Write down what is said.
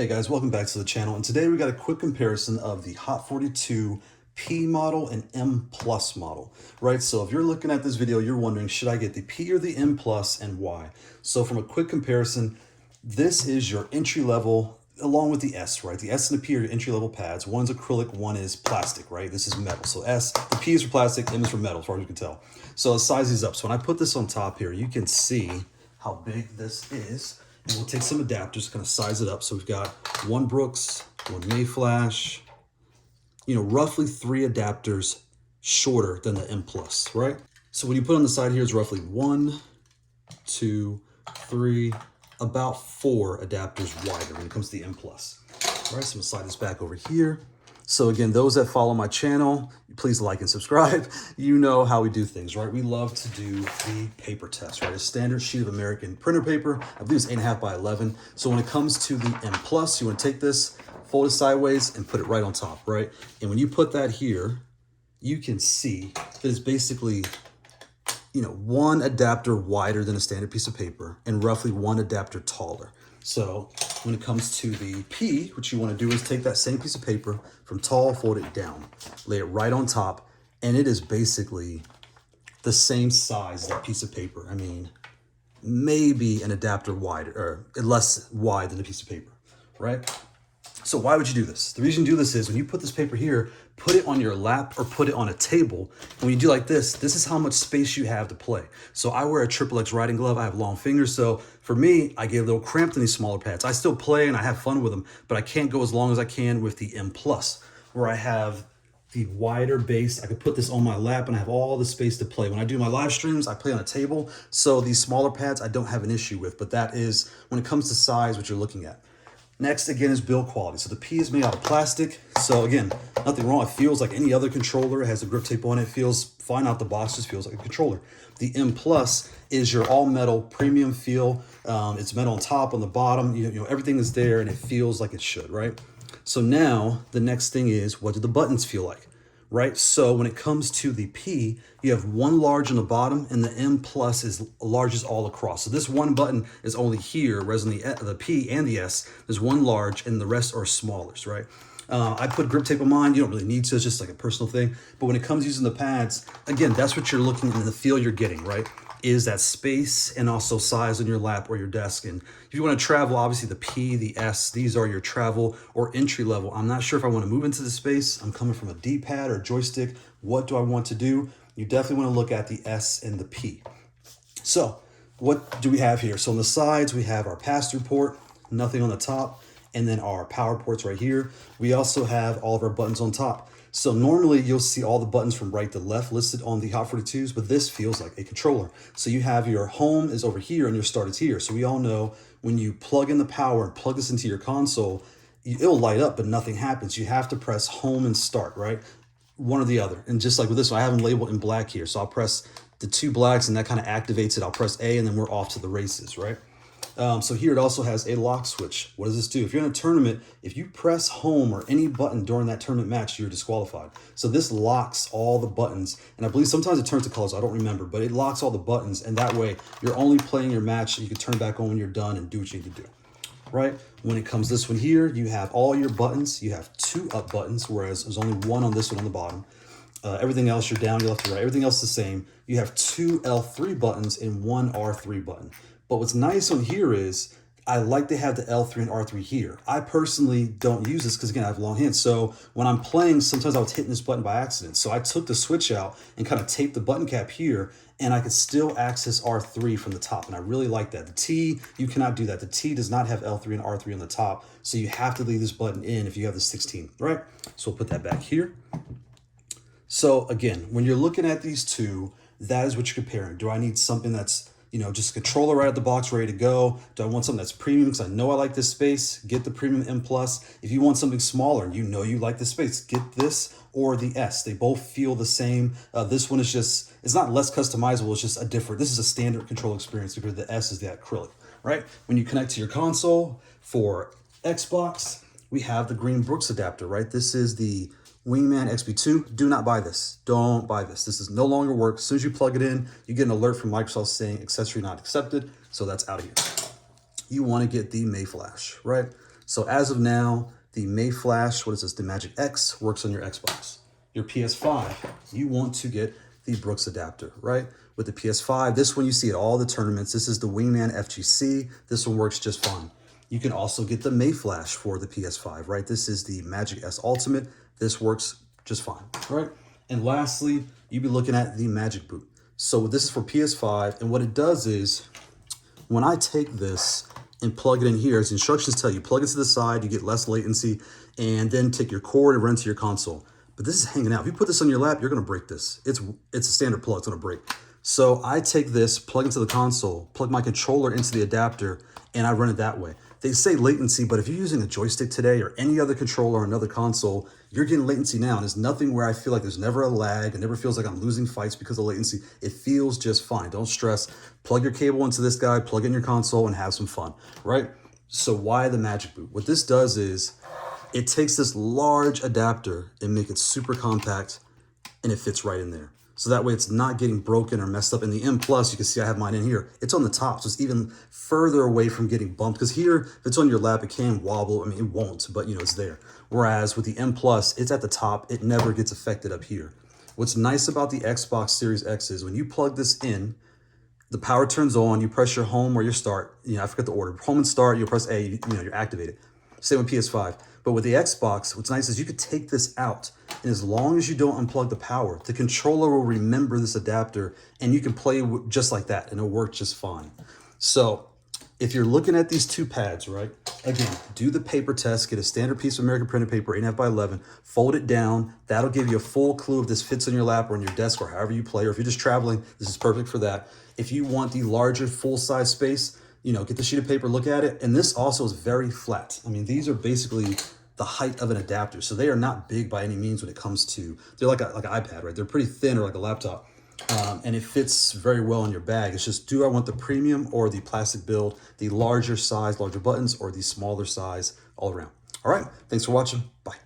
Hey guys, welcome back to the channel, and today we got a quick comparison of the Haute42 P model and M Plus model, right? So if you're looking at this video, you're wondering, should I get the P or the M Plus and why? So from a quick comparison, this is your entry level along with the S, right? The S and the P are your entry level pads. One's acrylic, one is plastic, right? This is metal. So the P is for plastic, M is for metal, as far as you can tell. So let's size these up. So when I put this on top here, you can see how big this is. And we'll take some adapters, kind of size it up. So we've got one Brooks, one Mayflash, roughly 3 adapters shorter than the M Plus, right? So when you put on the side here, it's roughly 1, 2, 3, about 4 adapters wider when it comes to the M Plus. All right, so I'm gonna slide this back over here. So again, those that follow my channel, please like and subscribe. You know how we do things, right? We love to do the paper test, right? A standard sheet of American printer paper, I believe it's 8.5 by 11. So when it comes to the M Plus, you wanna take this, fold it sideways and put it right on top, right? And when you put that here, you can see that it's basically, 1 adapter wider than a standard piece of paper and roughly 1 adapter taller. So when it comes to the P, what you want to do is take that same piece of paper from tall, fold it down, lay it right on top, and it is basically the same size as that piece of paper. I mean, maybe an adapter wider or less wide than a piece of paper, right? So why would you do this? The reason you do this is when you put this paper here, put it on your lap or put it on a table. And when you do like this is how much space you have to play. So I wear a XXX riding glove. I have long fingers. So for me, I get a little cramped in these smaller pads. I still play and I have fun with them, but I can't go as long as I can with the M Plus, where I have the wider base. I could put this on my lap and I have all the space to play. When I do my live streams, I play on a table. So these smaller pads, I don't have an issue with, but that is when it comes to size, what you're looking at. Next, again, is build quality. So the P is made out of plastic. So again, nothing wrong. It feels like any other controller. It has a grip tape on it. It feels fine out the box, just feels like a controller. The M Plus is your all metal premium feel. It's metal on top, on the bottom, everything is there and it feels like it should, right? So now the next thing is, what do the buttons feel like? Right? So when it comes to the P, you have one large on the bottom and the M Plus is larges all across. So this one button is only here, whereas on the P and the S, there's one large and the rest are smallers, right? I put grip tape on mine. You don't really need to, it's just like a personal thing. But when it comes to using the pads, again, that's what you're looking at, and the feel you're getting, right? Is that space and also size on your lap or your desk. And if you want to travel, obviously the P, the S, these are your travel or entry level. I'm not sure if I want to move into the space. I'm coming from a D-pad or joystick. What do I want to do? You definitely want to look at the S and the P. So what do we have here? So on the sides, we have our pass-through port, nothing on the top, and then our power ports right here. We also have all of our buttons on top. So normally you'll see all the buttons from right to left listed on the Haute42s, but this feels like a controller. So you have your home is over here and your start is here. So we all know when you plug in the power and plug this into your console, it'll light up, but nothing happens. You have to press home and start, right? One or the other. And just like with this one, I have them labeled in black here. So I'll press the 2 blacks and that kind of activates it. I'll press A and then we're off to the races, right? So here it also has a lock switch. What does this do? If you're in a tournament, if you press home or any button during that tournament match, you're disqualified. So this locks all the buttons. And I believe sometimes it turns to colors. I don't remember, but it locks all the buttons. And that way you're only playing your match. You can turn back on when you're done and do what you need to do, right? When it comes this one here, you have all your buttons. You have 2 up buttons, whereas there's only 1 on this one on the bottom. Everything else, you're down, you're left, you're right. Everything else is the same. You have 2 L3 buttons and 1 R3 button. But what's nice on here is I like to have the L3 and R3 here. I personally don't use this because, again, I have long hands. So when I'm playing, sometimes I was hitting this button by accident. So I took the switch out and kind of taped the button cap here, and I could still access R3 from the top. And I really like that. The T, you cannot do that. The T does not have L3 and R3 on the top. So you have to leave this button in if you have the 16, right? So we'll put that back here. So again, when you're looking at these two, that is what you're comparing. Do I need something that's just a controller right out the box, ready to go? Do I want something that's premium because I know I like this space? Get the premium M Plus. If you want something smaller and you like this space, get this or the S. They both feel the same. This one is just, it's not less customizable. It's just this is a standard control experience because the S is the acrylic, right? When you connect to your console for Xbox, we have the green Brooks adapter, right? This is the Wingman XB2, do not buy this. Don't buy this. This is no longer work. As soon as you plug it in, you get an alert from Microsoft saying accessory not accepted. So that's out of here. You want to get the Mayflash, right? So as of now, the May Flash, what is this? The Magic X works on your Xbox. Your PS5, you want to get the Brooks adapter, right? With the PS5, this one you see at all the tournaments. This is the Wingman FGC. This one works just fine. You can also get the May Flash for the PS5, right? This is the Magic S Ultimate. This works just fine, right? And lastly, you'd be looking at the Magic Boot. So this is for PS5, and what it does is, when I take this and plug it in here, as the instructions tell you, plug it to the side, you get less latency, and then take your cord and run to your console. But this is hanging out. If you put this on your lap, you're gonna break this. It's a standard plug, it's gonna break. So I take this, plug into the console, plug my controller into the adapter, and I run it that way. They say latency, but if you're using a joystick today or any other controller or another console, you're getting latency now. And there's nothing where I feel like there's never a lag. It never feels like I'm losing fights because of latency. It feels just fine. Don't stress. Plug your cable into this guy, plug in your console, and have some fun, right? So why the Magic Boot? What this does is it takes this large adapter and make it super compact, and it fits right in there. So that way it's not getting broken or messed up. In the M Plus, you can see I have mine in here. It's on the top, so it's even further away from getting bumped. Because here, if it's on your lap, it can wobble. I mean, it won't, but you know, it's there. Whereas with the M Plus, it's at the top. It never gets affected up here. What's nice about the Xbox Series X is when you plug this in, the power turns on, you press your home or your start. You know, I forgot the order. Home and start, you'll press A, you know, you're activated. Same with PS5. But with the Xbox, what's nice is you could take this out, and as long as you don't unplug the power, the controller will remember this adapter, and you can play just like that, and it'll work just fine. So if you're looking at these two pads, right, again, do the paper test, get a standard piece of American printed paper, 8.5 by 11, fold it down. That'll give you a full clue if this fits on your lap or on your desk or however you play, or if you're just traveling, this is perfect for that. If you want the larger full-size space, you know, get the sheet of paper, look at it. And this also is very flat. I mean, these are basically the height of an adapter. So they are not big by any means when it comes to, they're like an iPad, right? They're pretty thin, or like a laptop. And it fits very well in your bag. It's just, do I want the premium or the plastic build, the larger size, larger buttons, or the smaller size all around? All right, thanks for watching. Bye.